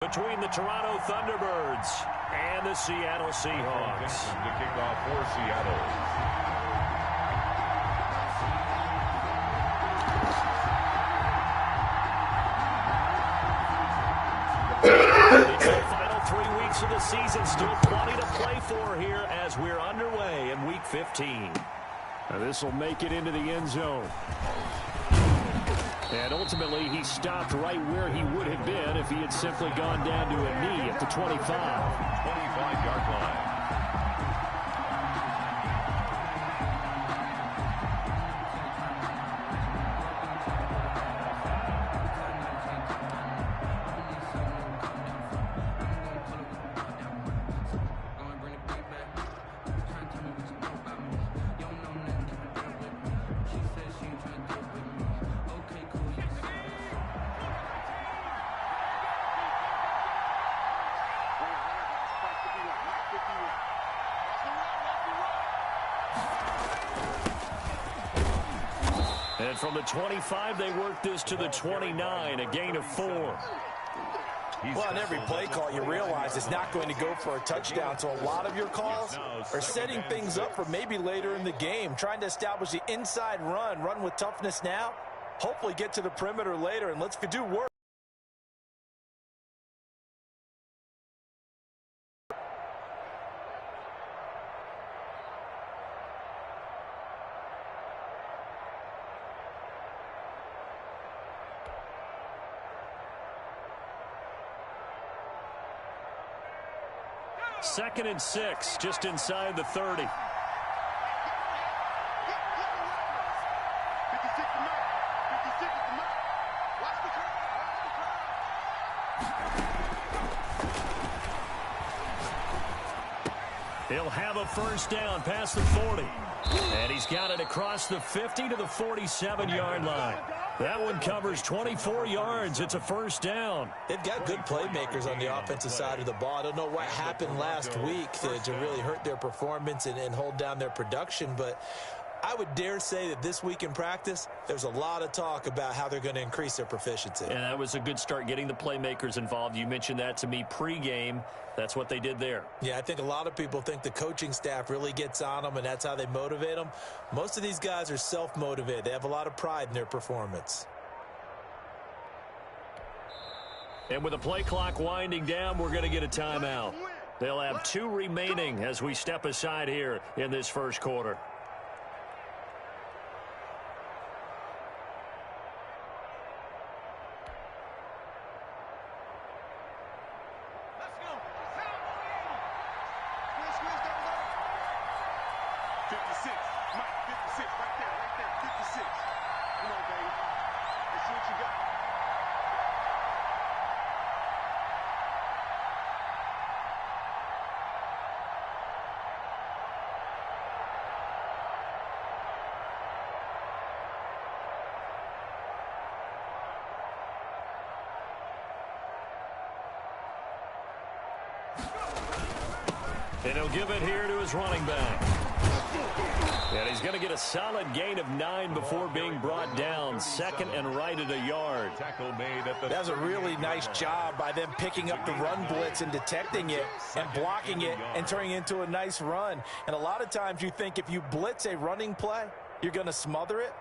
Between the Toronto Thunderbirds and the Seattle Seahawks. The kickoff for Seattle. It's the final 3 weeks of the season. Still plenty to play for here as we're underway in Week 15. Now this will make it into the end zone. And ultimately, he stopped right where he would have been if he had simply gone down to a knee at the 25. 25-yard line. And from the 25, they work this to the 29, a gain of 4. Well, on every play call, you realize it's not going to go for a touchdown, so a lot of your calls are setting things up for maybe later in the game, trying to establish the inside run with toughness now, hopefully get to the perimeter later, and let's do work. Second and 6, just inside the 30. He'll have a first down past the 40. And he's got it across the 50 to the 47-yard line. That one covers 24 yards. It's a first down. They've got good playmakers on the offensive side of the ball. I don't know what happened last week to really hurt their performance and hold down their production, but I would dare say that this week in practice, there's a lot of talk about how they're going to increase their proficiency. And that was a good start getting the playmakers involved. You mentioned that to me pregame. That's what they did there. Yeah, I think a lot of people think the coaching staff really gets on them, and that's how they motivate them. Most of these guys are self-motivated. They have a lot of pride in their performance. And with the play clock winding down, we're going to get a timeout. They'll have 2 remaining as we step aside here in this first quarter. And he'll give it here to his running back. And he's going to get a solid gain of 9 before being brought down. Second and right at a yard. That was a really nice job by them picking up the run blitz and detecting it and blocking it and turning it into a nice run. And a lot of times you think if you blitz a running play, you're going to smother it.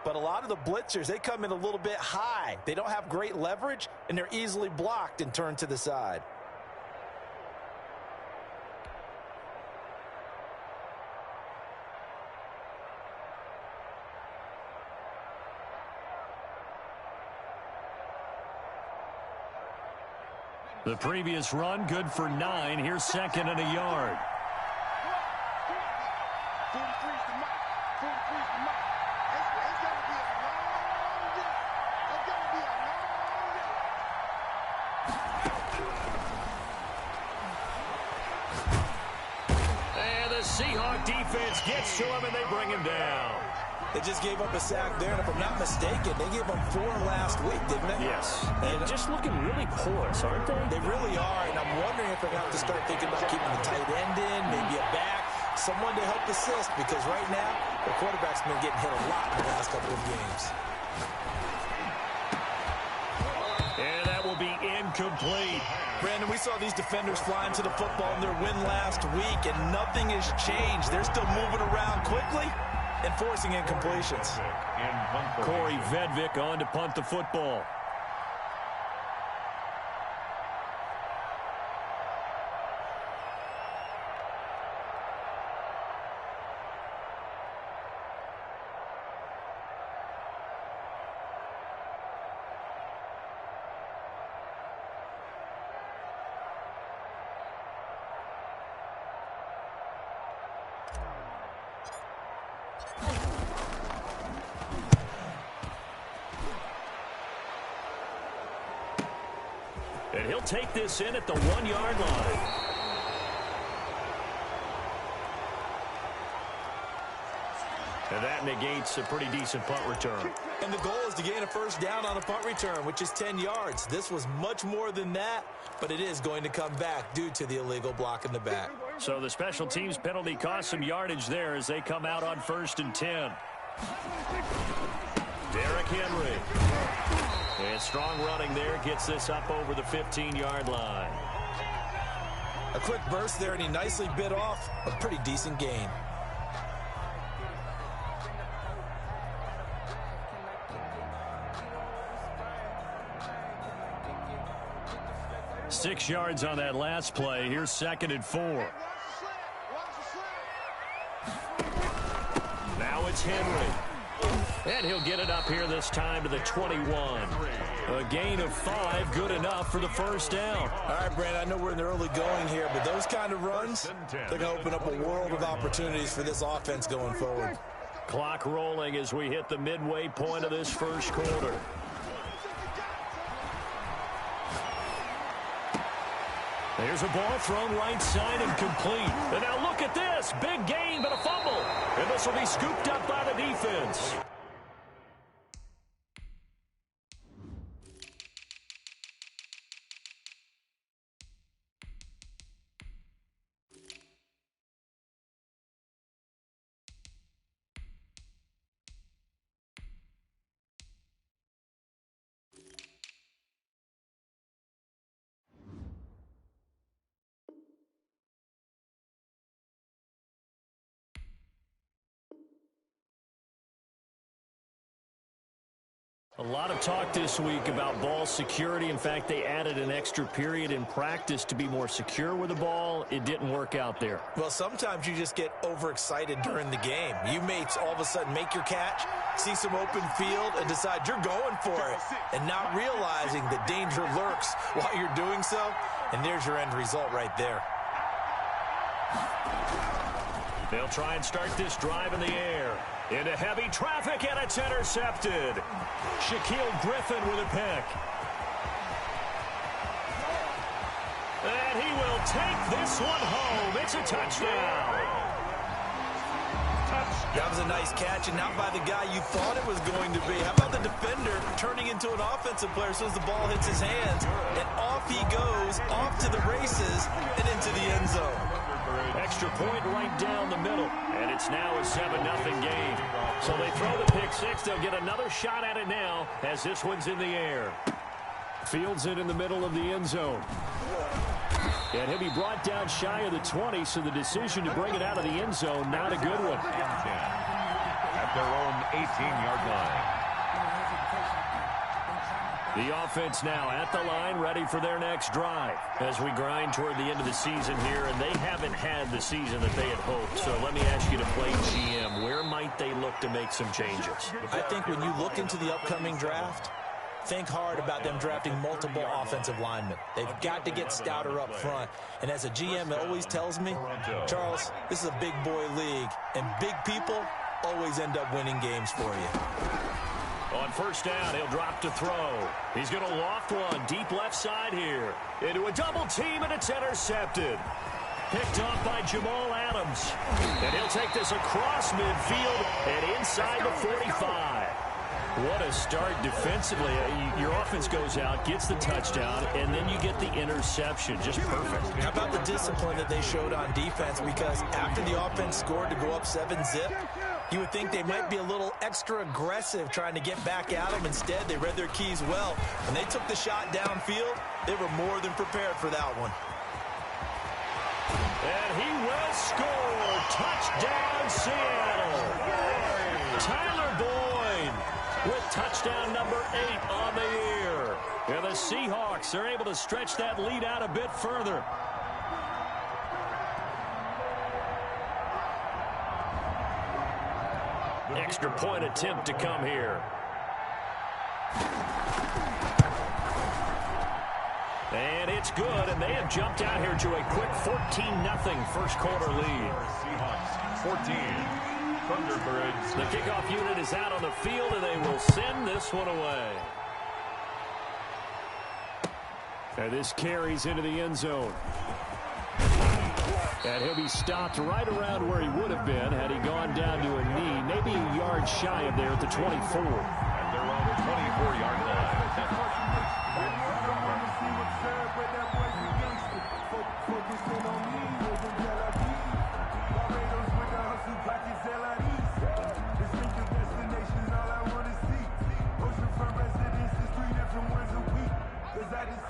But a lot of the blitzers, they come in a little bit high. They don't have great leverage, and they're easily blocked and turned to the side. The previous run, good for 9. Here's second and a yard. And the Seahawks defense gets to him, and they bring him down. They just gave up a sack there, and if I'm not mistaken, they gave up 4 last week, didn't they? Yes. And just looking really porous, aren't they? They really are, and I'm wondering if they're going to have to start thinking about keeping the tight end in, maybe a back, someone to help assist, because right now, the quarterback's been getting hit a lot in the last couple of games. And that will be incomplete. we saw these defenders flying to the football in their win last week, and nothing has changed. They're still moving around quickly and forcing incompletions. Corey Vedvik on to punt the football. And he'll take this in at the 1-yard line. And that negates a pretty decent punt return. And the goal is to gain a first down on a punt return, which is 10 yards. This was much more than that, but it is going to come back due to the illegal block in the back. So the special teams penalty cost some yardage there as they come out on 1st and 10. Derrick Henry. And strong running there gets this up over the 15-yard line. A quick burst there, and he nicely bit off a pretty decent gain. Six yards on that last play. Here's 2nd and 4. Now it's Henry. And he'll get it up here this time to the 21. A gain of 5, good enough for the first down. All right, Brandon, I know we're in the early going here, but those kind of runs, they're going to open up a world of opportunities for this offense going forward. Clock rolling as we hit the midway point of this first quarter. There's a ball thrown right side and complete. And now look at this. Big gain, but a fumble. And this will be scooped up by the defense. A lot of talk this week about ball security. In fact, they added an extra period in practice to be more secure with the ball. It didn't work out there. Well, sometimes you just get overexcited during the game. You may all of a sudden make your catch, see some open field, and decide you're going for it, and not realizing the danger lurks while you're doing so, and there's your end result right there. They'll try and start this drive in the air. Into heavy traffic, and it's intercepted. Shaquille Griffin with a pick. And he will take this one home. It's a touchdown. That was a nice catch, and not by the guy you thought it was going to be. How about the defender turning into an offensive player as soon as the ball hits his hands, and off he goes, off to the races, and into the end zone. Extra point right down the middle, and it's now a 7-0 game. So they throw the pick six. They'll get another shot at it now as this one's in the air. Fields it in the middle of the end zone. And he'll be brought down shy of the 20, so the decision to bring it out of the end zone, not a good one. At their own 18-yard line. The offense now at the line, ready for their next drive as we grind toward the end of the season here, and they haven't had the season that they had hoped. So let me ask you to play GM. Where might they look to make some changes? I think when you look into the upcoming draft, think hard about them drafting multiple offensive linemen. They've got to get stouter up front. And as a GM, it always tells me, Charles, this is a big boy league, and big people always end up winning games for you. On first down, he'll drop to throw. He's going to loft one deep left side here. Into a double team, and it's intercepted. Picked off by Jamal Adams. And he'll take this across midfield and inside the 45. What a start defensively. Your offense goes out, gets the touchdown, and then you get the interception. Just perfect. How about the discipline that they showed on defense? Because after the offense scored to go up 7-zip, You would think they might be a little extra aggressive trying to get back at them. Instead, they read their keys well. When they took the shot downfield, they were more than prepared for that one. And he will score. Touchdown, Seattle. Tyler Boyd with touchdown number 8 on the year. And the Seahawks are able to stretch that lead out a bit further. Extra point attempt to come here. And it's good, and they have jumped out here to a quick 14-0 first quarter lead. Seahawks 14, Thunderbirds. The kickoff unit is out on the field, and they will send this one away. And this carries into the end zone. And he'll be stopped right around where he would have been had he gone down to a knee, maybe a yard shy of there at the 24. At their own 24-yard line.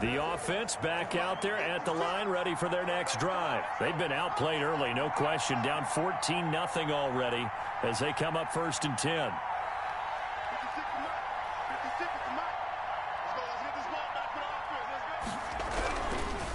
The offense back out there at the line, ready for their next drive. They've been outplayed early, no question. Down 14-0 already as they come up 1st and 10.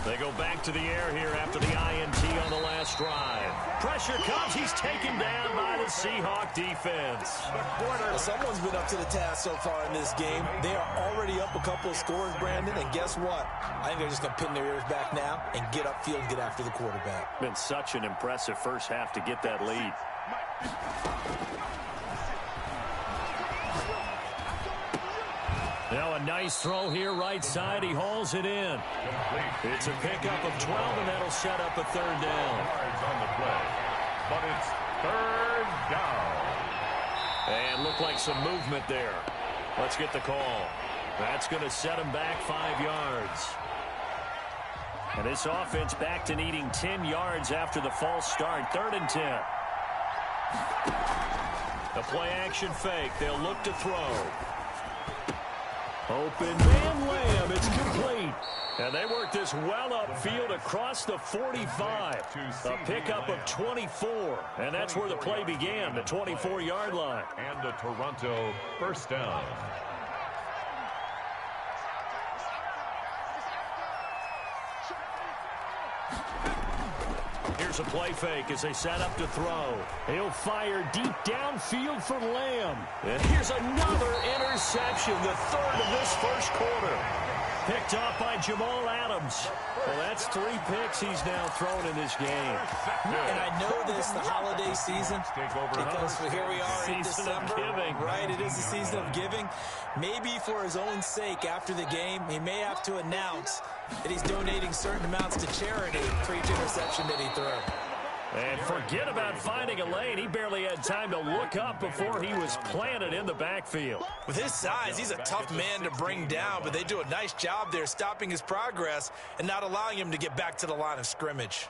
They go back to the air here after the INT on the last drive. Pressure comes. He's taken down by the Seahawk defense. Well, someone's been up to the task so far in this game. They are already up a couple of scores, Brandon, and guess what? I think they're just going to pin their ears back now and get upfield and get after the quarterback. Been such an impressive first half to get that lead. Now a nice throw here right side. He hauls it in. It's a pickup of 12, and that'll set up a 3rd down. On the play, but it's 3rd down. And looked like some movement there. Let's get the call. That's going to set him back 5 yards. And this offense back to needing 10 yards after the false start. 3rd and 10. The play action fake. They'll look to throw. Open man Lamb. It's complete. And they work this well upfield across the 45. A pickup of 24. And that's where the play began, the 24-yard line. And a Toronto 1st down. Here's a play fake as they set up to throw. He'll fire deep downfield for Lamb. And here's another interception, the 3rd of this first quarter. Picked off by Jamal Adams. Well, that's 3 picks he's now thrown in this game. And I know this, the holiday season, because here we are in December. Right, it is the season of giving. Maybe for his own sake, after the game, he may have to announce that he's donating certain amounts to charity for each interception that he threw. And forget about finding a lane. He barely had time to look up before he was planted in the backfield. With his size, he's a tough man to bring down, but they do a nice job there stopping his progress and not allowing him to get back to the line of scrimmage.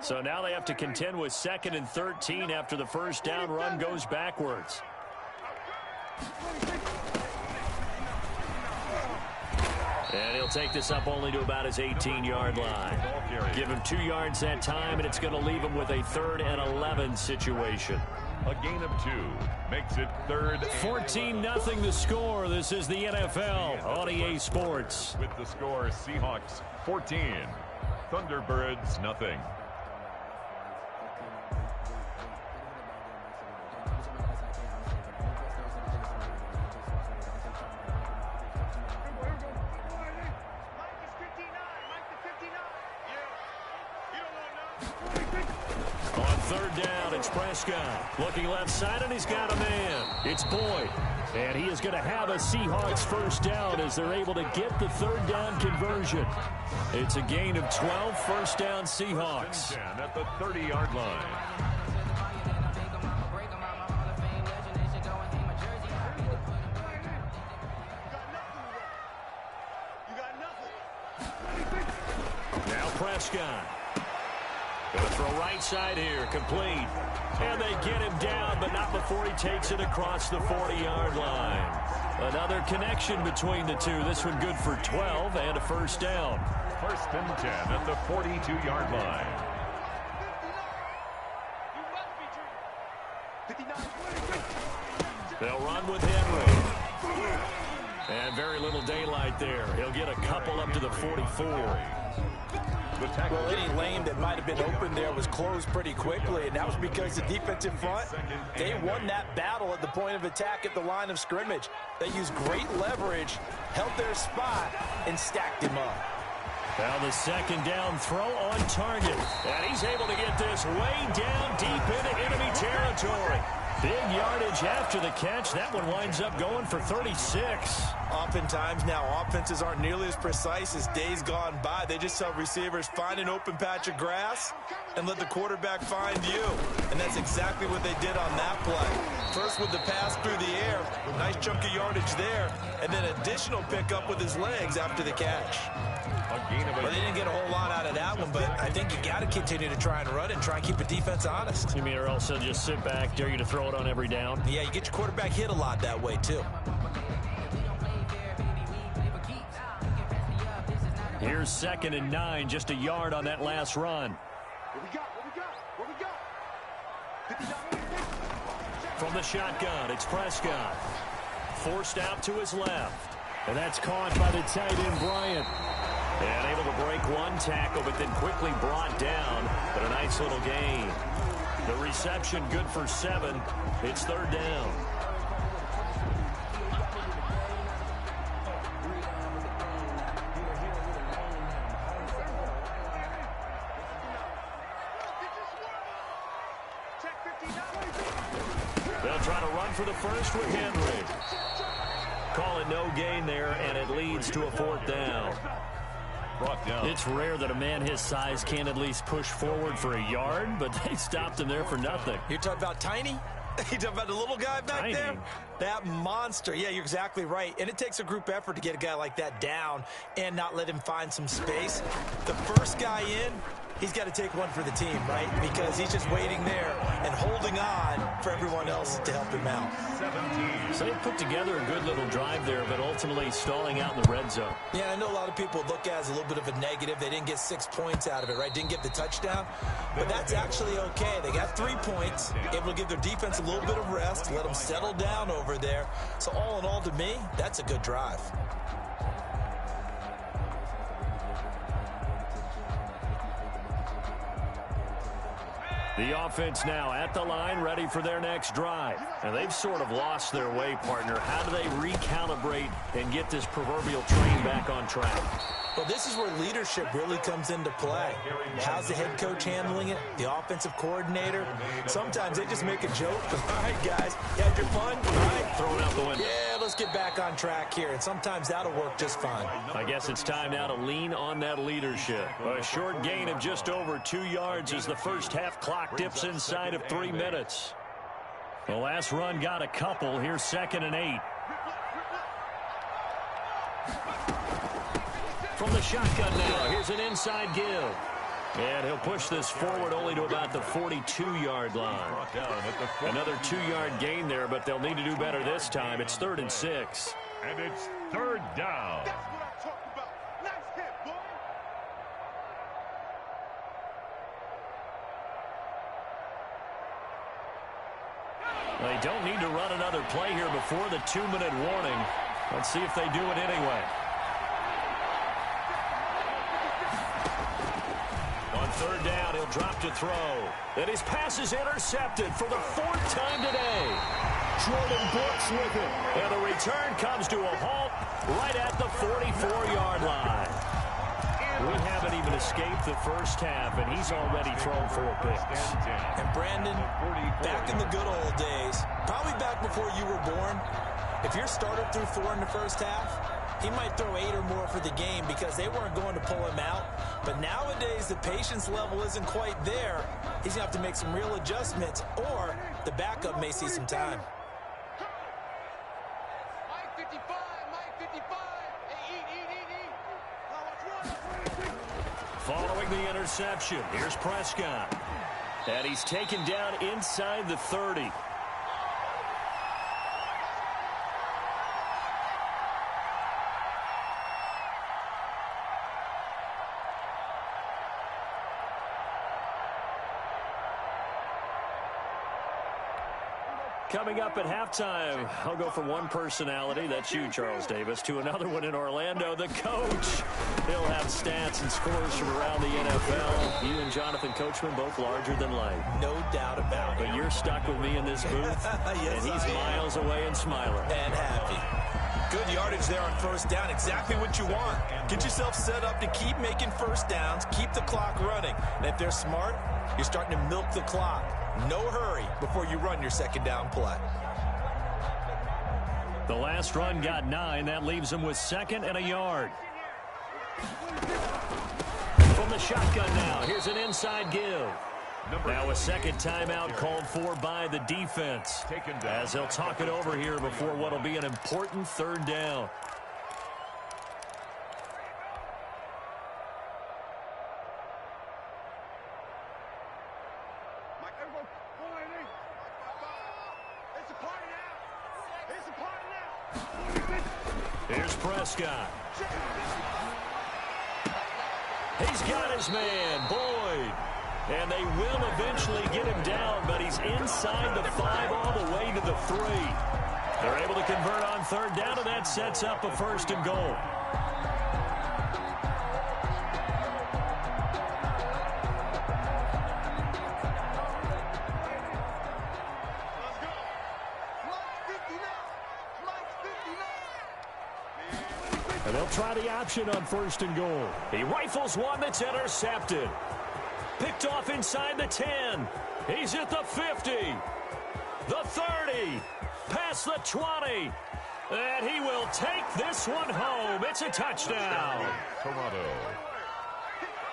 So now they have to contend with 2nd and 13 after the first down run goes backwards. And he'll take this up only to about his 18-yard line. Give him 2 yards that time, and it's going to leave him with a 3rd and 11 situation. A gain of 2 makes it 3rd. 14-0 the score. This is the NFL on EA Sports. With the score, Seahawks 14, Thunderbirds nothing. On 3rd down, it's Prescott. Looking left side, and he's got a man. It's Boyd. And he is going to have a Seahawks 1st down as they're able to get the 3rd down conversion. It's a gain of 12, 1st down Seahawks. At the 30-yard line. Gonna throw right side here, complete. And they get him down, but not before he takes it across the 40-yard line. Another connection between the two. This one good for 12 and a first down. First and 10 at the 42-yard line. They'll run with Henry. And very little daylight there. He'll get a couple up to the 44. Well, any lane that might have been open there was closed pretty quickly, and that was because the defensive front, they won that battle at the point of attack at the line of scrimmage. They used great leverage, held their spot, and stacked him up. Now the second down throw on target. And he's able to get this way down deep into enemy territory. Big yardage after the catch. That one winds up going for 36. Oftentimes now offenses aren't nearly as precise as days gone by. They just tell receivers, find an open patch of grass and let the quarterback find you. And that's exactly what they did on that play. First with the pass through the air, nice chunk of yardage there, and then additional pickup with his legs after the catch. Well, they didn't get a whole lot out of that one, but I think you got to continue to try and run and try and keep the defense honest. You mean or else they'll just sit back, dare you to throw it on every down? Yeah, you get your quarterback hit a lot that way, too. Here's 2nd and 9, just a yard on that last run. From the shotgun, it's Prescott. Forced out to his left. And that's caught by the tight end, Bryant. And able to break one tackle, but then quickly brought down. But a nice little gain. The reception good for 7. It's 3rd down. They'll try to run for the first with Henry. Call it no gain there, and it leads to a 4th down. It's rare that a man his size can't at least push forward for a yard, but they stopped him there for nothing. You're talking about Tiny? You're talking about the little guy back there? That monster. Yeah, you're exactly right. And it takes a group effort to get a guy like that down and not let him find some space. The first guy in, he's got to take one for the team, right? Because he's just waiting there and holding on for everyone else to help him out. So they put together a good little drive there, but ultimately stalling out in the red zone. Yeah, I know a lot of people look at it as a little bit of a negative. They didn't get 6 points out of it, right? Didn't get the touchdown. But that's actually okay. They got 3 points, able to give their defense a little bit of rest, let them settle down over there. So all in all, to me, that's a good drive. The offense now at the line, ready for their next drive. And they've sort of lost their way, partner. How do they recalibrate and get this proverbial train back on track? Well, this is where leadership really comes into play. How's the head coach handling it? The offensive coordinator? Sometimes they just make a joke. All right, guys, you had your fun? All right. Throw it out the window. Yeah, let's get back on track here. And sometimes that'll work just fine. I guess it's time now to lean on that leadership. A short gain of just over 2 yards as the first half clock dips inside of 3 minutes. The last run got a couple. Here's 2nd and 8. From the shotgun now, here's an inside give. And he'll push this forward only to about the 42-yard line. Another 2-yard gain there, but they'll need to do better this time. It's 3rd and 6. And it's 3rd down. That's what I'm talking about. Nice hit, boy. They don't need to run another play here before the 2-minute warning. Let's see if they do it anyway. On 3rd down, he'll drop to throw. And his pass is intercepted for the 4th time today. Jordan Brooks with it. And the return comes to a halt right at the 44-yard line. We haven't even escaped the first half, and he's already thrown 4 picks. And Brandon, back in the good old days, probably back before you were born, if your starter threw 4 in the first half, he might throw 8 or more for the game because they weren't going to pull him out. But nowadays, the patience level isn't quite there. He's going to have to make some real adjustments, or the backup may see some time. Mike 55, Mike 55. Hey, eat. Following the interception, here's Prescott. And he's taken down inside the 30. Coming up at halftime, I'll go from one personality, that's you, Charles Davis, to another one in Orlando, the coach. He'll have stats and scores from around the NFL. You and Jonathan Coachman both larger than life. No doubt about it. But you're stuck with me in this booth, yes, and he's miles away and smiling. And happy. Good yardage there on first down. Exactly what you want. Get yourself set up to keep making first downs, keep the clock running. And if they're smart, you're starting to milk the clock. No hurry before you run your second down play. The last run got 9. That leaves him with 2nd and a yard. From the shotgun now, here's an inside give. Now a second timeout called for by the defense, as they'll talk it over here before what will be an important 3rd down. Here's Prescott. He's got his man, Boyd. And they will eventually get him down, but he's inside the 5 all the way to the 3. They're able to convert on 3rd down, and that sets up a 1st and goal. And they'll try the option on 1st and goal. He rifles one that's intercepted. Picked off inside the 10. He's at the 50. The 30. Past the 20. And he will take this one home. It's a touchdown. Toronto.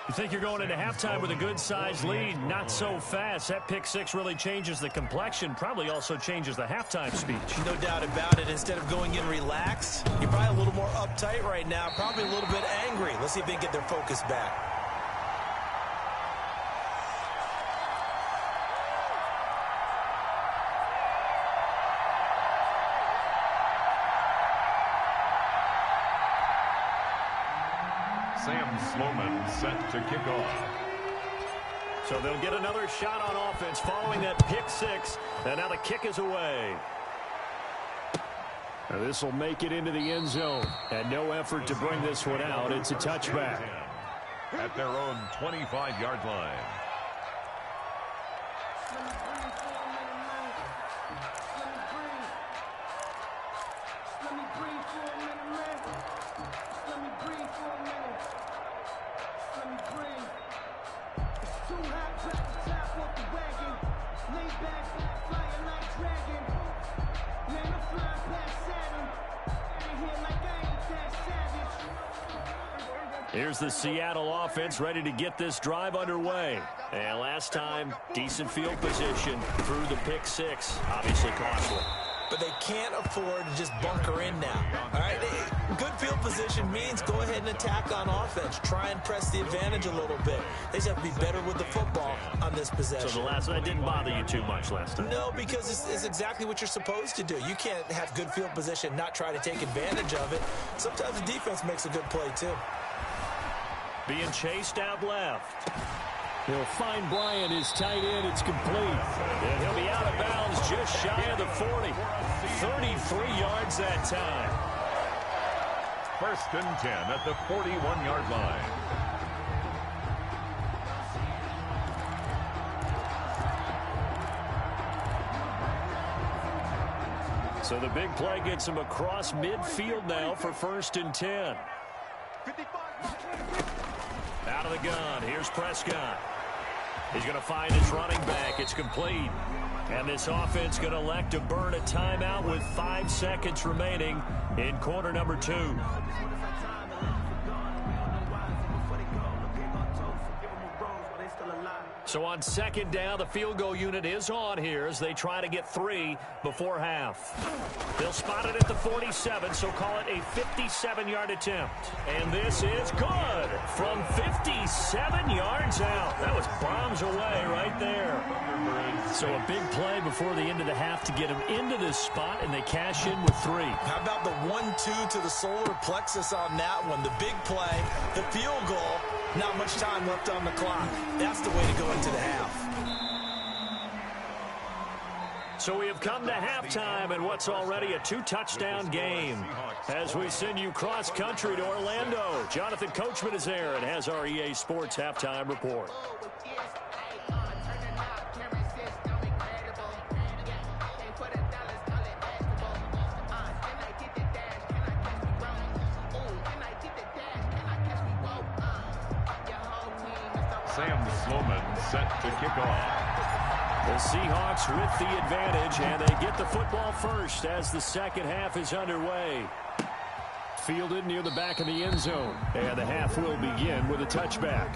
You think you're going into halftime with a good-sized lead? Not so fast. That pick 6 really changes the complexion. Probably also changes the halftime speech. No doubt about it. Instead of going in relaxed, you're probably a little more uptight right now. Probably a little bit angry. Let's see if they can get their focus back. Sam Sloman set to kick off. So they'll get another shot on offense following that pick 6. And now the kick is away. This will make it into the end zone. And no effort to bring this one out. It's a touchback. At their own 25-yard line. Here's the Seattle offense ready to get this drive underway. And last time, decent field position through the pick 6. Obviously costly. But they can't afford to just bunker in now. All right, good field position means go ahead and attack on offense. Try and press the advantage a little bit. They just have to be better with the football on this possession. So the last one didn't bother you too much last time? No, because it's exactly what you're supposed to do. You can't have good field position, not try to take advantage of it. Sometimes the defense makes a good play, too. Being chased out left. He'll find Bryant, his tight end. It's complete. And he'll be out of bounds just shy of the 40. 33 yards that time. 1st and 10 at the 41-yard line. So the big play gets him across midfield now for 1st and 10. Out of the gun. Here's Prescott. He's going to find his running back. It's complete. And this offense going to elect to burn a timeout with 5 seconds remaining in quarter number 2. So on second down, the field goal unit is on here as they try to get 3 before half. They'll spot it at the 47, so call it a 57-yard attempt. And this is good from 57 yards out. That was bombs away right there. So a big play before the end of the half to get them into this spot, and they cash in with 3. How about the 1-2 to the solar plexus on that one? The big play, the field goal, not much time left on the clock. That's the way to go into the half. So we have come to halftime in what's already a 2-touchdown game. As we send you cross-country to Orlando, Jonathan Coachman is there and has our EA Sports Halftime Report. Sam Sloman set to kick off. The Seahawks with the advantage, and they get the football first as the second half is underway. Fielded near the back of the end zone, and the half will begin with a touchback.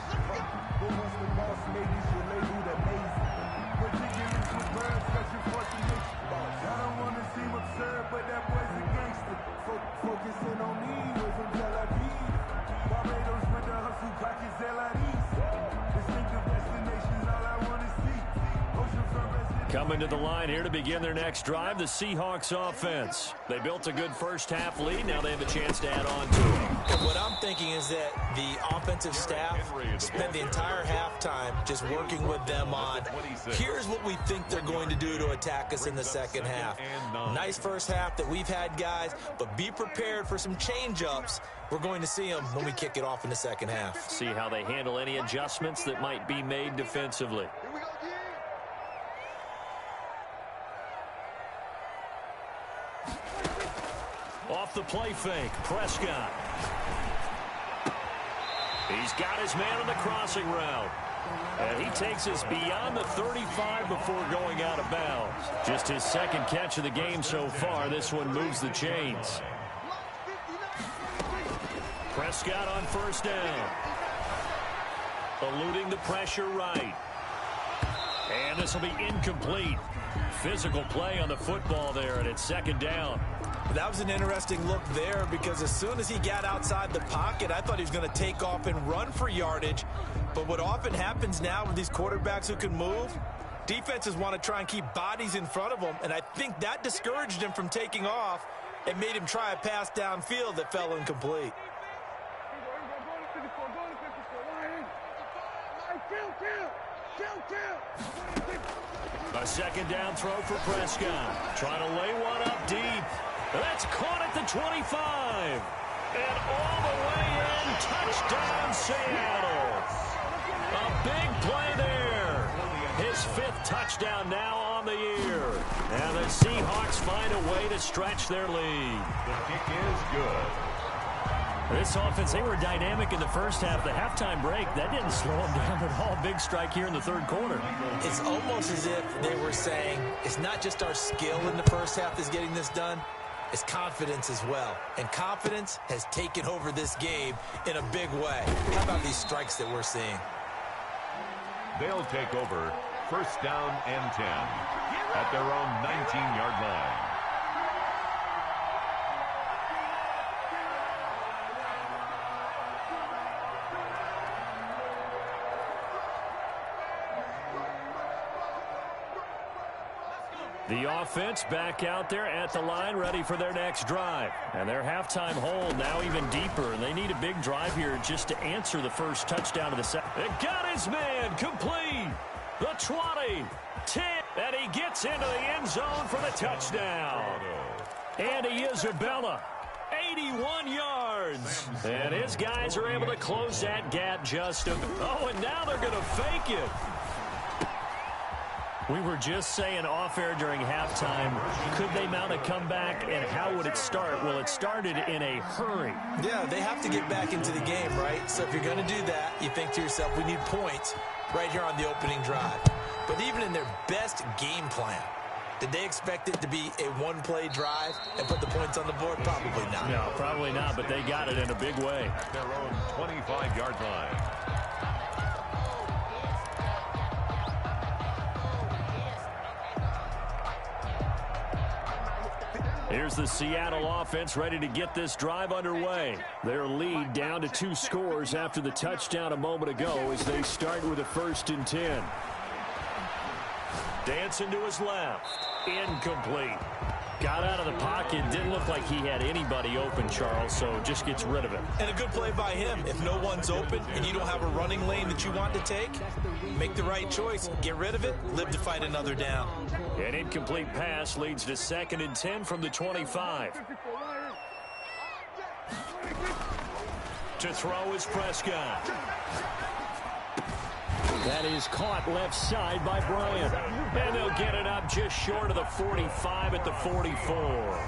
Coming to the line here to begin their next drive, the Seahawks offense. They built a good first-half lead. Now they have a chance to add on to it. What I'm thinking is that the offensive staff spent the entire halftime just working with them on, here's what we think they're going to do to attack us in the second half. Nice first half that we've had, guys, but be prepared for some change-ups. We're going to see them when we kick it off in the second half. See how they handle any adjustments that might be made defensively. Off the play fake, Prescott. He's got his man on the crossing route. And he takes us beyond the 35 before going out of bounds. Just his second catch of the game so far. This one moves the chains. Prescott on first down. Eluding the pressure right. And this will be incomplete. Physical play on the football there, and it's second down. That was an interesting look there because as soon as he got outside the pocket, I thought he was going to take off and run for yardage. But what often happens now with these quarterbacks who can move, defenses want to try and keep bodies in front of them, and I think that discouraged him from taking off and made him try a pass downfield that fell incomplete. A second down throw for Prescott. Trying to lay one up deep. That's caught at the 25. And all the way in. Touchdown, Seattle. A big play there. His 5th touchdown now on the year. And the Seahawks find a way to stretch their lead. The kick is good. This offense, they were dynamic in the first half. The halftime break, that didn't slow them down at all. Big strike here in the third quarter. It's almost as if they were saying, it's not just our skill in the first half that's getting this done, it's confidence as well. And confidence has taken over this game in a big way. How about these strikes that we're seeing? They'll take over first down and 10 at their own 19-yard line. The offense back out there at the line, ready for their next drive. And their halftime hole now even deeper. And they need a big drive here just to answer the first touchdown of the second. It got his man complete. The 20, 10, and he gets into the end zone for the touchdown. Andy Isabella, 81 yards. And his guys are able to close that gap just a bit. Oh, and now they're going to fake it. We were just saying off-air during halftime, could they mount a comeback, and how would it start? Well, it started in a hurry. Yeah, they have to get back into the game, right? So if you're going to do that, you think to yourself, we need points right here on the opening drive. But even in their best game plan, did they expect it to be a one-play drive and put the points on the board? Probably not. No, probably not, but they got it in a big way. At their own 25-yard line. Here's the Seattle offense ready to get this drive underway. Their lead down to 2 scores after the touchdown a moment ago as they start with a 1st and 10. Dancing to his left. Incomplete. Got out of the pocket. Didn't look like he had anybody open, Charles, so just gets rid of it. And a good play by him. If no one's open and you don't have a running lane that you want to take, make the right choice. Get rid of it. Live to fight another down. An incomplete pass leads to 2nd and 10 from the 25. To throw is Prescott. That is caught left side by Bryant. And they'll get it up just short of the 45 at the 44.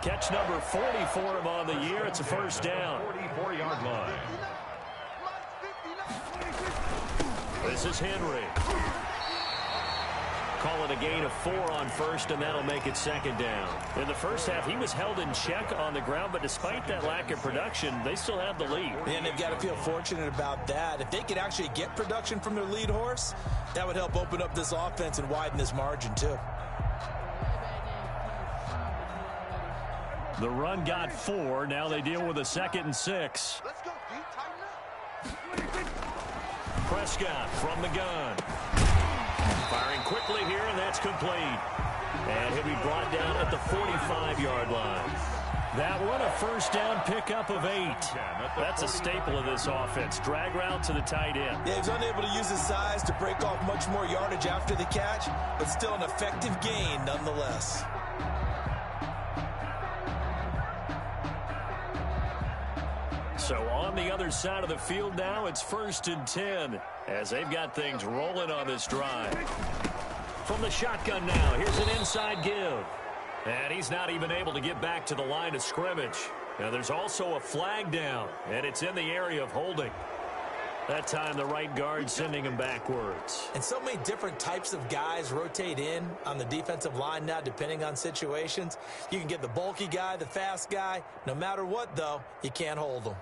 Catch number 40 for him on the year. It's a 1st down. 44-yard line. This is Henry. Call it a gain of 4 on 1st, and that'll make it 2nd down. In the first half, he was held in check on the ground, but despite that lack of production, they still have the lead. And they've got to feel fortunate about that. If they could actually get production from their lead horse, that would help open up this offense and widen this margin, too. The run got 4. Now they deal with a 2nd and 6. Let's go, D. Tighten up. Prescott from the gun. Firing quickly here, and that's complete. And he'll be brought down at the 45-yard line. That one, a 1st down pickup of 8. That's a staple of this offense. Drag route to the tight end. Yeah, he's unable to use his size to break off much more yardage after the catch, but still an effective gain nonetheless. So on the other side of the field now, it's 1st and 10 as they've got things rolling on this drive. From the shotgun now, here's an inside give. And he's not even able to get back to the line of scrimmage. Now there's also a flag down, and it's in the area of holding. That time the right guard sending him backwards. And so many different types of guys rotate in on the defensive line now depending on situations. You can get the bulky guy, the fast guy. No matter what, though, you can't hold them.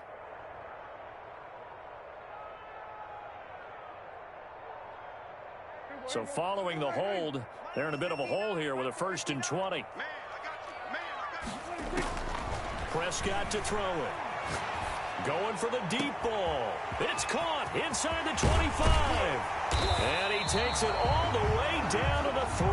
So following the hold, they're in a bit of a hole here with a 1st and 20. Prescott to throw it. Going for the deep ball. It's caught inside the 25. And he takes it all the way down to the 3.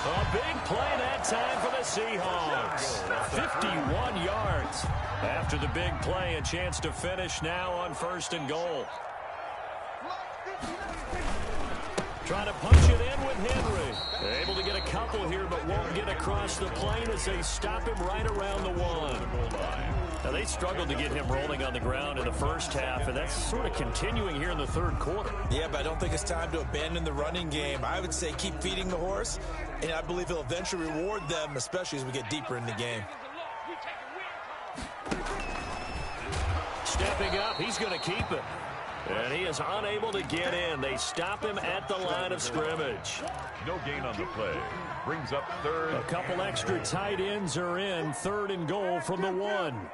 A big play that time for the Seahawks. 51 yards. After the big play, a chance to finish now on 1st and goal. Trying to punch it in with Henry. Able to get a couple here, but won't get across the plane as they stop him right around the 1. Now, they struggled to get him rolling on the ground in the first half, and that's sort of continuing here in the 3rd quarter. Yeah, but I don't think it's time to abandon the running game. I would say keep feeding the horse, and I believe he'll eventually reward them, especially as we get deeper in the game. Stepping up, he's going to keep it. And he is unable to get in. They stop him at the line of scrimmage. No gain on the play. Brings up 3rd. A couple extra tight ends are in. 3rd and goal from the 1.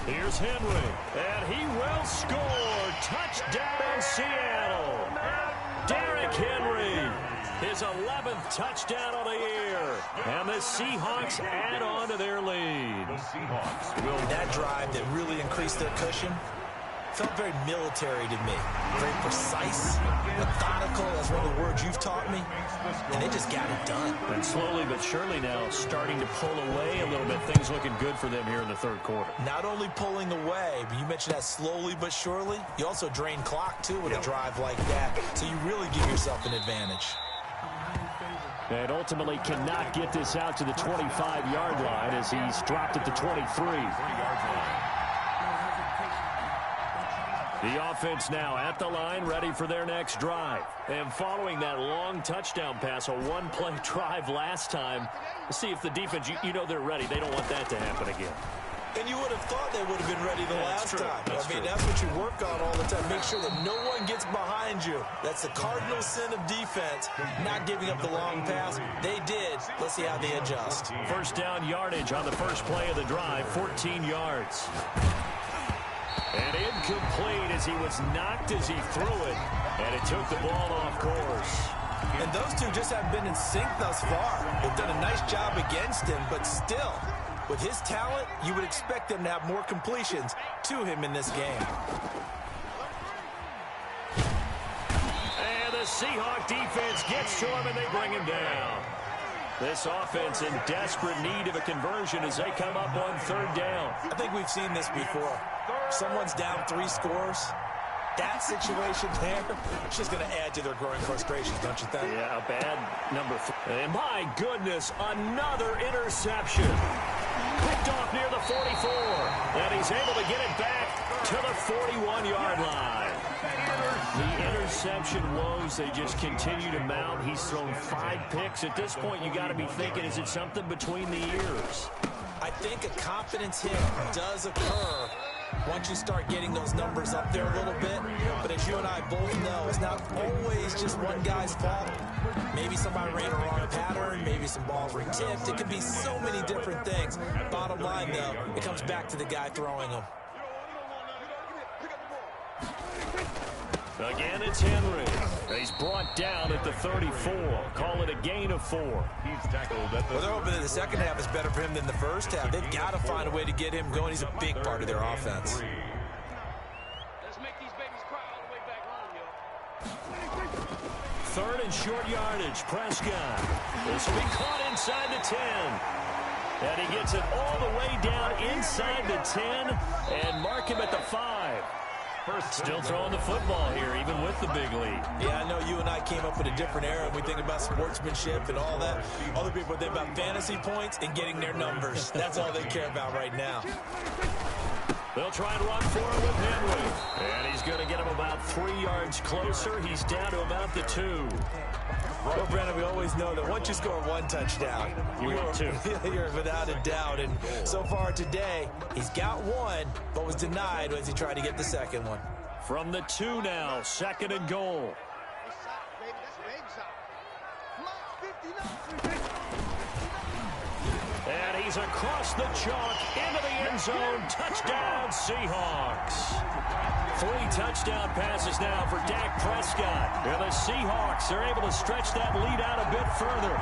Here's Henry. And he will score. Touchdown, Seattle. Derrick Henry. His 11th touchdown of the year. And the Seahawks add on to their lead. The Seahawks will. That drive that really increased their cushion felt very military to me. Very precise, methodical, that's one of the words you've taught me. And they just got it done. And slowly but surely now starting to pull away a little bit. Things looking good for them here in the 3rd quarter. Not only pulling away, but you mentioned that slowly but surely. You also drain clock, too, with a drive like that. So you really give yourself an advantage. And ultimately cannot get this out to the 25-yard line as he's dropped at the 23. The offense now at the line, ready for their next drive. And following that long touchdown pass, a one-play drive last time, see if the defense, you know they're ready. They don't want that to happen again. And you would have thought they would have been ready the last time. That's true. That's what you work on all the time. Make sure that no one gets behind you. That's the cardinal sin of defense, not giving up the long pass. They did. Let's see how they adjust. 1st down yardage on the first play of the drive, 14 yards. And incomplete as he was knocked as he threw it. And it took the ball off course. And those two just haven't been in sync thus far. They've done a nice job against him, but still, with his talent, you would expect them to have more completions to him in this game. And the Seahawks defense gets to him, and they bring him down. This offense in desperate need of a conversion as they come up on third down. I think we've seen this before. Someone's down 3 scores. That situation there, it's just going to add to their growing frustrations, don't you think? Yeah, a bad number 3. And my goodness, another interception. Picked off near the 44. And he's able to get it back to the 41-yard line. The interception woes, they just continue to mount. He's thrown 5 picks. At this point, you got to be thinking, is it something between the ears? I think a confidence hit does occur once you start getting those numbers up there a little bit. But as you and I both know, it's not always just one guy's fault. Maybe somebody ran a wrong pattern. Maybe some balls were tipped. It could be so many different things. Bottom line, though, it comes back to the guy throwing them. Again, it's Henry. He's brought down at the 34. Call it a gain of 4. He's tackled at the... Well, they're hoping that the second half is better for him than the first half. They've got to find a way to get him going. He's a big part of their offense. Let's make these babies cry all the way back home, yo. Third and short yardage. Prescott. This will be caught inside the 10. And he gets it all the way down inside the 10 and mark him at the 5. Still throwing the football here, even with the big lead. Yeah, I know you and I came up in a different era, and we think about sportsmanship and all that. Other people think about fantasy points and getting their numbers. That's all they care about right now. They'll try and run for it with Henry. And he's going to get him about 3 yards closer. He's down to about the 2. Well, Brandon, we always know that once you score 1 touchdown, you're without a doubt. And so far today, he's got 1, but was denied as he tried to get the second one. From the 2 now, 2nd and goal. And he's across the chalk into the end zone. Touchdown, Seahawks. 3 touchdown passes now for Dak Prescott. And the Seahawks are able to stretch that lead out a bit further.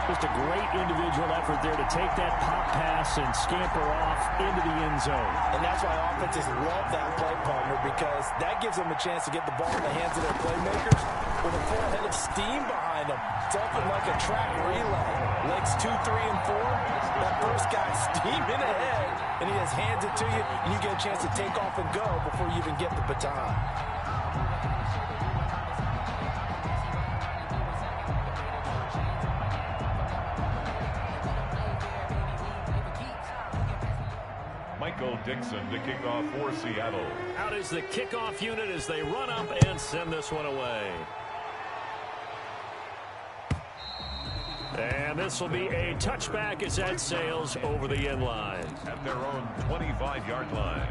Just a great individual effort there to take that pop pass and scamper off into the end zone. And that's why offenses love that play, partner, because that gives them a chance to get the ball in the hands of their playmakers with a full head of steam behind them. It's often like a track relay. Legs 2, 3, and 4. That first guy steaming ahead, and he just hands it to you, and you get a chance to take off and go before you even get the baton. Michael Dixon to kick off for Seattle. Out is the kickoff unit as they run up and send this one away. And this will be a touchback as that sails over the end line. At their own 25-yard line.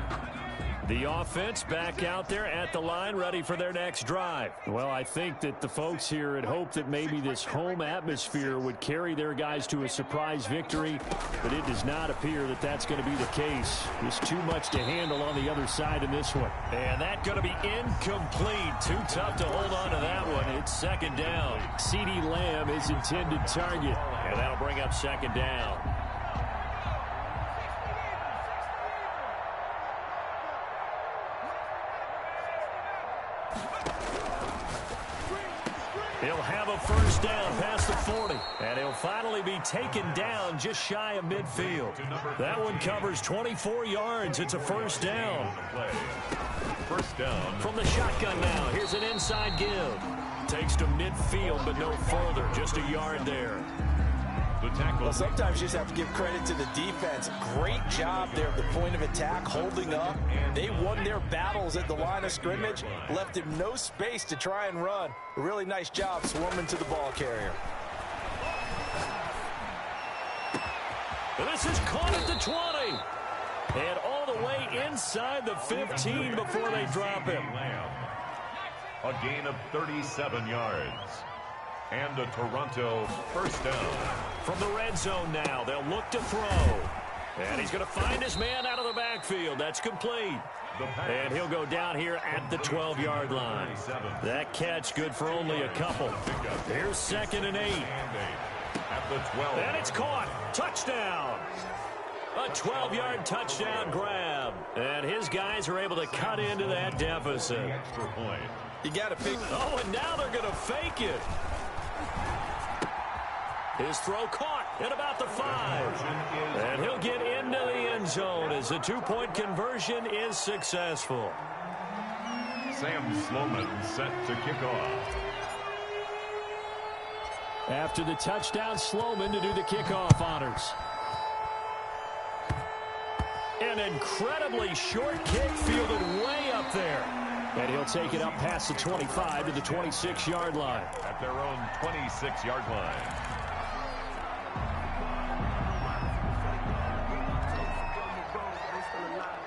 The offense back out there at the line, ready for their next drive. Well, I think that the folks here had hoped that maybe this home atmosphere would carry their guys to a surprise victory, but it does not appear that that's going to be the case. Just too much to handle on the other side in this one. And that's going to be incomplete. Too tough to hold on to that one. It's 2nd down. CeeDee Lamb is intended target, and that'll bring up 2nd down. He'll have a first down past the 40, and he'll finally be taken down just shy of midfield. That one covers 24 yards. It's a first down. First down. From the shotgun now, here's an inside give. Takes to midfield, but no further, just a yard there. The tackle. Well, sometimes you just have to give credit to the defense. Great job there at the point of attack, holding up. They won their battles at the line of scrimmage, left him no space to try and run. A really nice job swarming to the ball carrier. And this is caught at the 20. And all the way inside the 15 before they drop him. A gain of 37 yards. And a Toronto first down. From the red zone now, they'll look to throw. And he's going to find his man out of the backfield. That's complete. And he'll go down here at the 12-yard line. That catch good for only a couple. Here's 2nd and 8. And it's caught. Touchdown. A 12-yard touchdown grab. And his guys are able to cut into that deficit. You got to pick. Oh, and now they're going to fake it. His throw caught at about the 5. And he'll get into the end zone as the 2-point conversion is successful. Sam Sloman set to kick off. After the touchdown, Sloman to do the kickoff honors. An incredibly short kick fielded way up there. And he'll take it up past the 25 to the 26-yard line. At their own 26-yard line.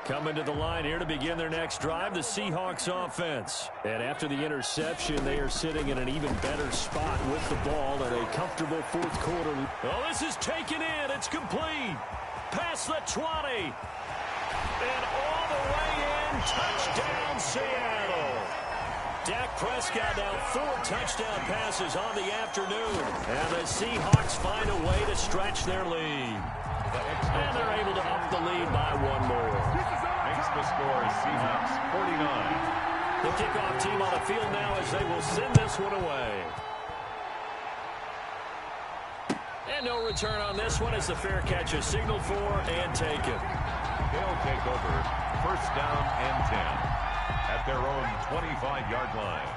Coming to the line here to begin their next drive, the Seahawks offense. And after the interception, they are sitting in an even better spot with the ball in a comfortable 4th quarter. Oh, this is taken in. It's complete. Past the 20. And all the way in. Touchdown, Seattle. Dak Prescott now 4 touchdown passes on the afternoon. And the Seahawks find a way to stretch their lead. And they're able to up the lead by 1 more. Makes the score Seahawks 49. The kickoff team on the field now as they will send this one away. And no return on this one as the fair catch is signaled for and taken. They'll take over 1st down and 10 at their own 25-yard line.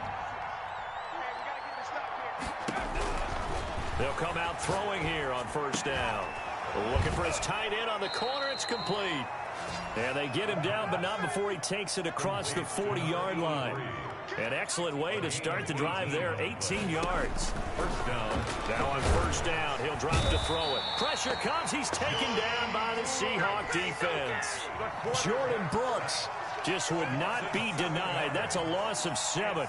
They'll come out throwing here on 1st down. Looking for his tight end on the corner. It's complete. And they get him down, but not before he takes it across the 40-yard line. An excellent way to start the drive there, 18 yards. 1st down. Now on 1st down, he'll drop to throw it. Pressure comes. He's taken down by the Seahawk defense. Jordan Brooks just would not be denied. That's a loss of 7.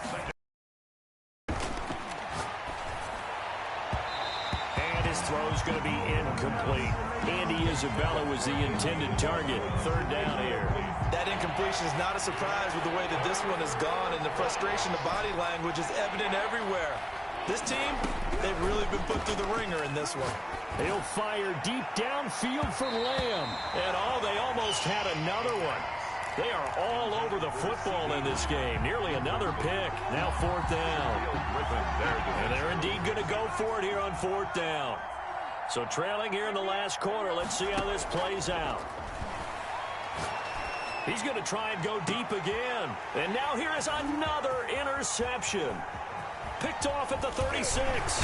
His throw is going to be incomplete. Andy Isabella was the intended target. 3rd down here. That incompletion is not a surprise with the way that this one has gone, and the frustration of body language is evident everywhere. This team, they've really been put through the ringer in this one. He'll fire deep downfield for Lamb. And they almost had another one. They are all over the football in this game. Nearly another pick. Now 4th down. And they're indeed going to go for it here on 4th down. So trailing here in the last quarter. Let's see how this plays out. He's going to try and go deep again. And now here is another interception. Picked off at the 36.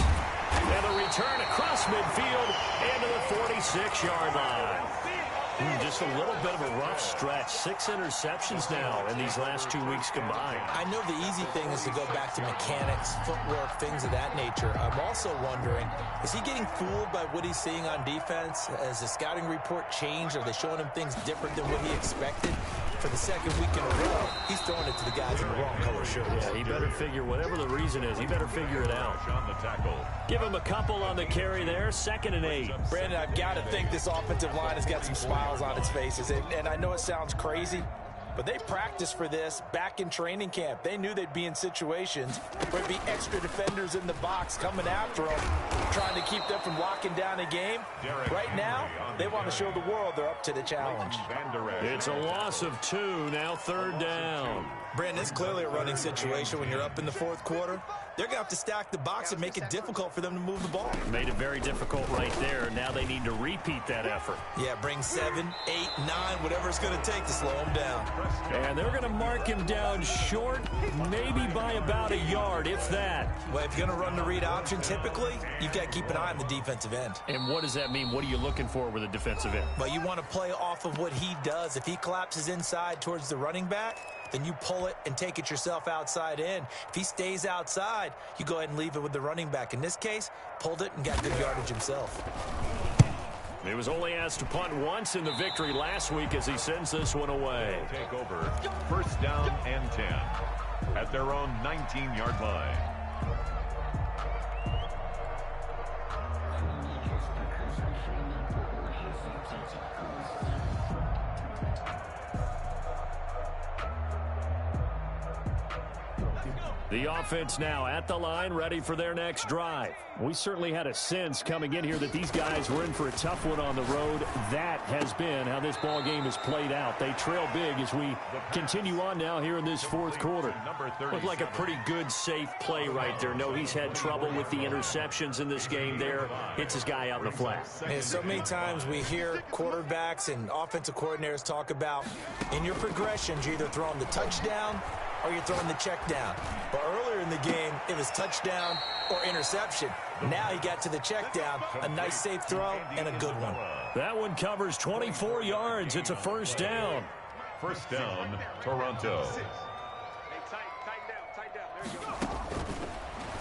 And a return across midfield into the 46-yard line. Just a little bit of a rough stretch. 6 interceptions now in these last 2 weeks combined. I know the easy thing is to go back to mechanics, footwork, things of that nature. I'm also wondering, is he getting fooled by what he's seeing on defense? Has the scouting report changed? Are they showing him things different than what he expected? For the 2nd week in a row, he's throwing it to the guys in the wrong color shirts. Yeah, he better figure, whatever the reason is, he better figure it out. On the tackle. Give him a couple on the carry there. 2nd and 8. Brandon, I've got to think this offensive line has got some smiles on its faces. And I know it sounds crazy, but they practiced for this back in training camp. They knew they'd be in situations where there'd be extra defenders in the box coming after them, trying to keep them from locking down a game. Right now, they want to show the world they're up to the challenge. It's a loss of 2, now 3rd down. Brandon, it's clearly a running situation when you're up in the 4th quarter. They're going to have to stack the box and make it difficult for them to move the ball. Made it very difficult right there. Now they need to repeat that effort. Yeah, bring 7, 8, 9, whatever it's going to take to slow him down. And they're going to mark him down short, maybe by about a yard, if that. Well, if you're going to run the read option, typically, you've got to keep an eye on the defensive end. And what does that mean? What are you looking for with a defensive end? Well, you want to play off of what he does. If he collapses inside towards the running back, then you pull it and take it yourself outside in. If he stays outside, you go ahead and leave it with the running back. In this case, pulled it and got good yardage himself. He was only asked to punt once in the victory last week as he sends this one away. Take over 1st down and 10 at their own 19-yard line. The offense now at the line, ready for their next drive. We certainly had a sense coming in here that these guys were in for a tough one on the road. That has been how this ball game has played out. They trail big as we continue on now here in this fourth quarter. Looked like a pretty good, safe play right there. No, he's had trouble with the interceptions in this game there. Hits his guy out in the flat. And so many times we hear quarterbacks and offensive coordinators talk about in your progressions, you're either throwing the touchdown or you're throwing the check down. But earlier in the game, it was touchdown or interception. Now he got to the check down, a nice safe throw, and a good one. That one covers 24 yards. It's a first down. First down, Toronto. Hey, tighten down. There you go.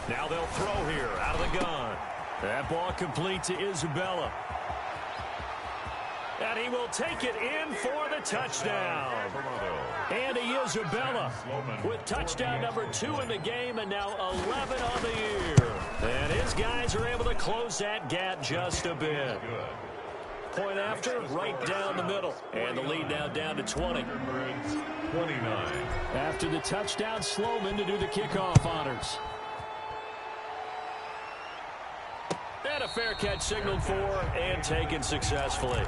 Now they'll throw here out of the gun. That ball complete to Isabella. And he will take it in for the touchdown. Andy Isabella with touchdown number 2 in the game and now 11 on the year. And his guys are able to close that gap just a bit. Point after, right down the middle. And the lead now down to 20. 29. After the touchdown, Sloman to do the kickoff honors. And a fair catch signaled for and taken successfully.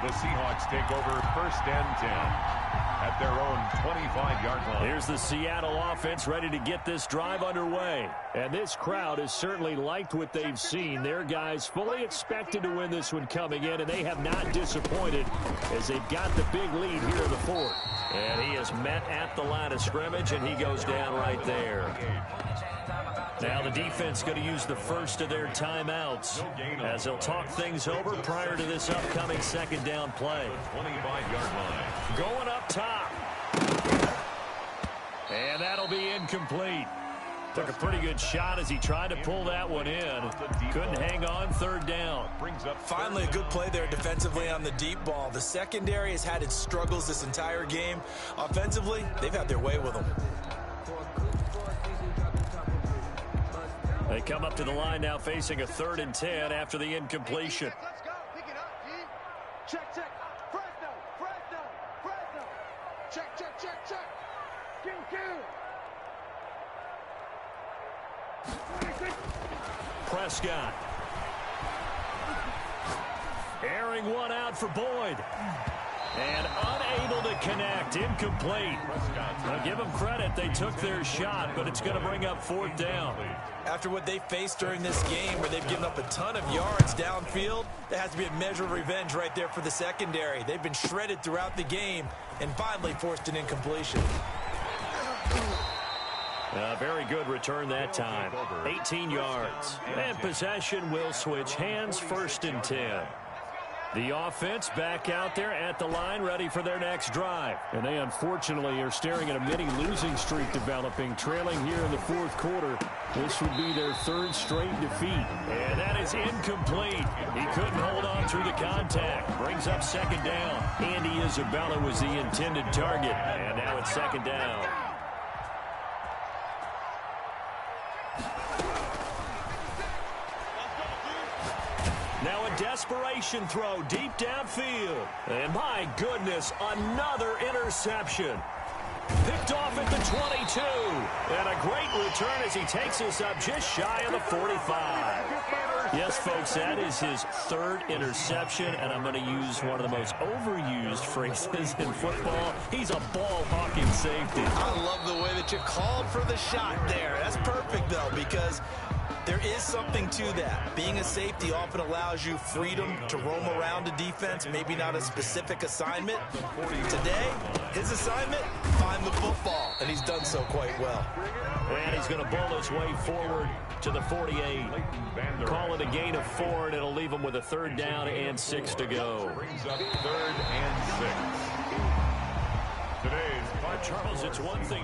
The Seahawks take over first and 10 at their own 25-yard line. Here's the Seattle offense ready to get this drive underway. And this crowd has certainly liked what they've seen. Their guys fully expected to win this one coming in, and they have not disappointed as they've got the big lead here in the fourth. And he is met at the line of scrimmage, and he goes down right there. Now the defense going to use the first of their timeouts as they'll talk things over prior to this upcoming second down play. 25-yard line. Going up top. And that'll be incomplete. Took a pretty good shot as he tried to pull that one in. Couldn't hang on, third down. Finally, a good play there defensively on the deep ball. The secondary has had its struggles this entire game. Offensively, they've had their way with them. They come up to the line now facing a 3rd and 10 after the incompletion. Let's go. Pick it up, G. Check. Fresno. Check. Kill. Prescott. Airing one out for Boyd. And unable to connect. Incomplete. Now give them credit. They took their shot, but it's going to bring up 4th down. After what they faced during this game where they've given up a ton of yards downfield, there has to be a measure of revenge right there for the secondary. They've been shredded throughout the game and finally forced an incompletion. Very good return that time. 18 yards. And possession will switch hands, 1st and 10. The offense back out there at the line, ready for their next drive. And they unfortunately are staring at a mini losing streak developing, trailing here in the fourth quarter. This would be their 3rd straight defeat. And that is incomplete. He couldn't hold on through the contact. Brings up 2nd down. Andy Isabella was the intended target. And now it's 2nd down. Now a desperation throw deep downfield. And my goodness, another interception. Picked off at the 22. And a great return as he takes us up just shy of the 45. Yes, folks, that is his 3rd interception, and I'm going to use one of the most overused phrases in football. He's a ball-hawking safety. I love the way that you called for the shot there. That's perfect, though, because there is something to that. Being a safety often allows you freedom to roam around a defense, maybe not a specific assignment. Today, his assignment, find the football, and he's done so quite well. And he's going to bowl his way forward to the 48. Call it a gain of 4, and it'll leave him with a 3rd down and 6 to go. Brings up 3rd and 6. Today's Charles, it's one thing to